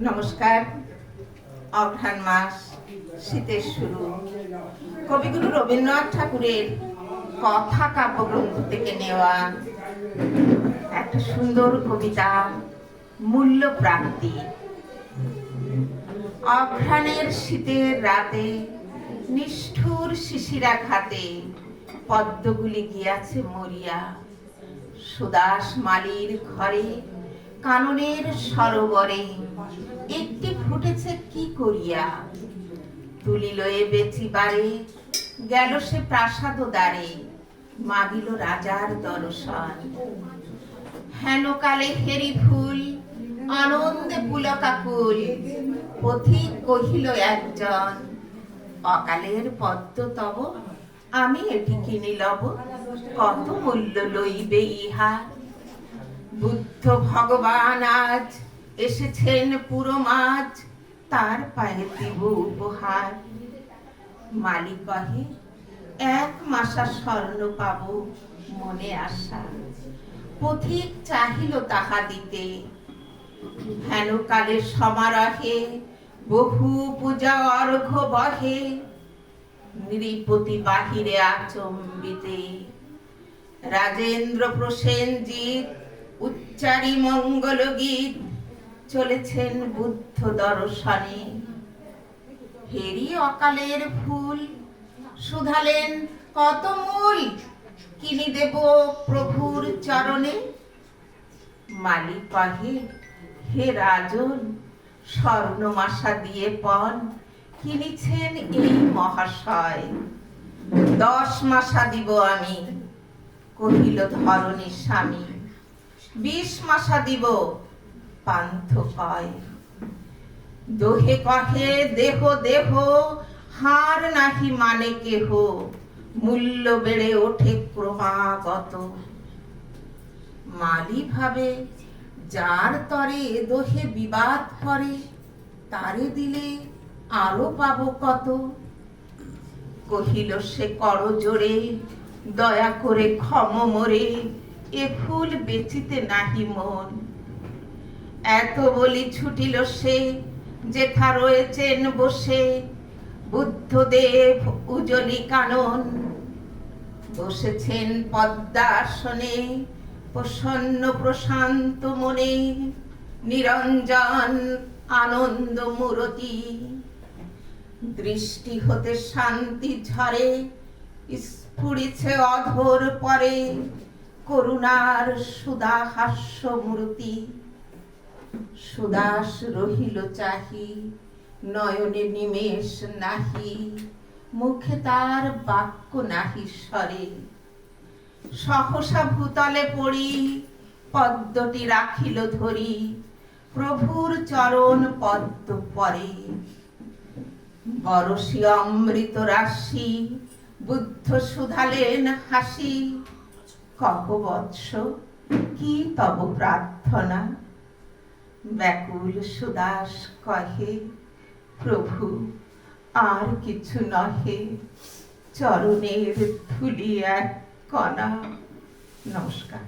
নমস্কার। অঘ্রাণ মাস, শীতের শুরু। কবিগুরু রবীন্দ্রনাথ ঠাকুরের কথা কাব্যগ্রন্থ থেকে নেওয়া একটা সুন্দর কবিতা, মূল্য প্রাপ্তি। অঘ্রাণের শীতের রাতে নিষ্ঠুর শিশিরাঘাতে পদ্মগুলি গিয়াছে মরিয়া। সুদাস মালির ঘরে কাননের সরোবরে একটি ফুটেছে কি করিয়া। তুলিল এ বেচিবারে, গেল সে প্রাসাদ দ্বারে, মাগিল রাজার দর্শন। হেন কালে হেরি ফুল, আনন্দে পুলকাকুল, পথিক কহিল একজন, অকালের পদ্ম তব, আমি এটি কিনি লব, কত মূল্য লইবে ইহা। বুদ্ধ ভগবান আজ এসেছেন পুরো মাঝ, তার পায়ে দিব উপহার। মালি কহে, এক মাসা স্বর্ণ পাব মনে আশা। পথিক চাহিল তাহা দিতে, হেন কালে সমারোহে বহু পূজা অর্ঘ্য বহে। নৃপতি বাহিরে আচম্বিতে, রাজেন্দ্র প্রসেনজিৎ উচ্চারি মঙ্গল গীত, চলেছেন বুদ্ধ দর্শনে। হেরি অকালের ফুল, শুধালেন কত মূল, কিনি দেব প্রভুর চরণে। মালি কহে, হে রাজন, স্বর্ণমাশা দিয়ে পণ কিনিছেন এই মহাশয়। 10 মাসা দিব আমি, কহিল ধরণী স্বামী। 20 মাসা দিব, পান্থ কয়। দোহে কহে, দেহ দেহ, হার নাহি মানে কেহ, মূল্য বেড়ে ওঠে ক্রমাগত। মালি ভাবে, যার তরে দোহে বিবাদ করে, তারে দিলে আরো পাবো কত। কহিল সে করজোড়ে, দয়া করে ক্ষম মোরে, এ ফুল বেচিতে নাহি মন। এত বলি ছুটিল সে, যেথা রয়েছেন বসে, বুদ্ধদেব উজলি কানন। বসেছেন পদ্মাসনে, প্রসন্ন প্রশান্ত মনে, নিরঞ্জন আনন্দ মূরতি। দৃষ্টি হতে শান্তি ঝরে, স্ফুরিছে অধর পরে, করুণার সুধা হাস্য মূর্তি। সুদাস রহিল চাহি, নয়নে নিমেষ নাহি, মুখে তার বাক্য নাহি স্বরে। সহসা ভূতলে পড়ি, পদ্মটি রাখিল ধরি, প্রভুর চরণ পদ্ম পরে। বরসি অমৃত রাশি, বুদ্ধ শুধালেন হাসি, কহ বৎস, কি তব প্রার্থনা। ব্যাকুল সুদাস কহে, প্রভু আর কিছু নহে, চরণের ধুলি এক কণা। নমস্কার।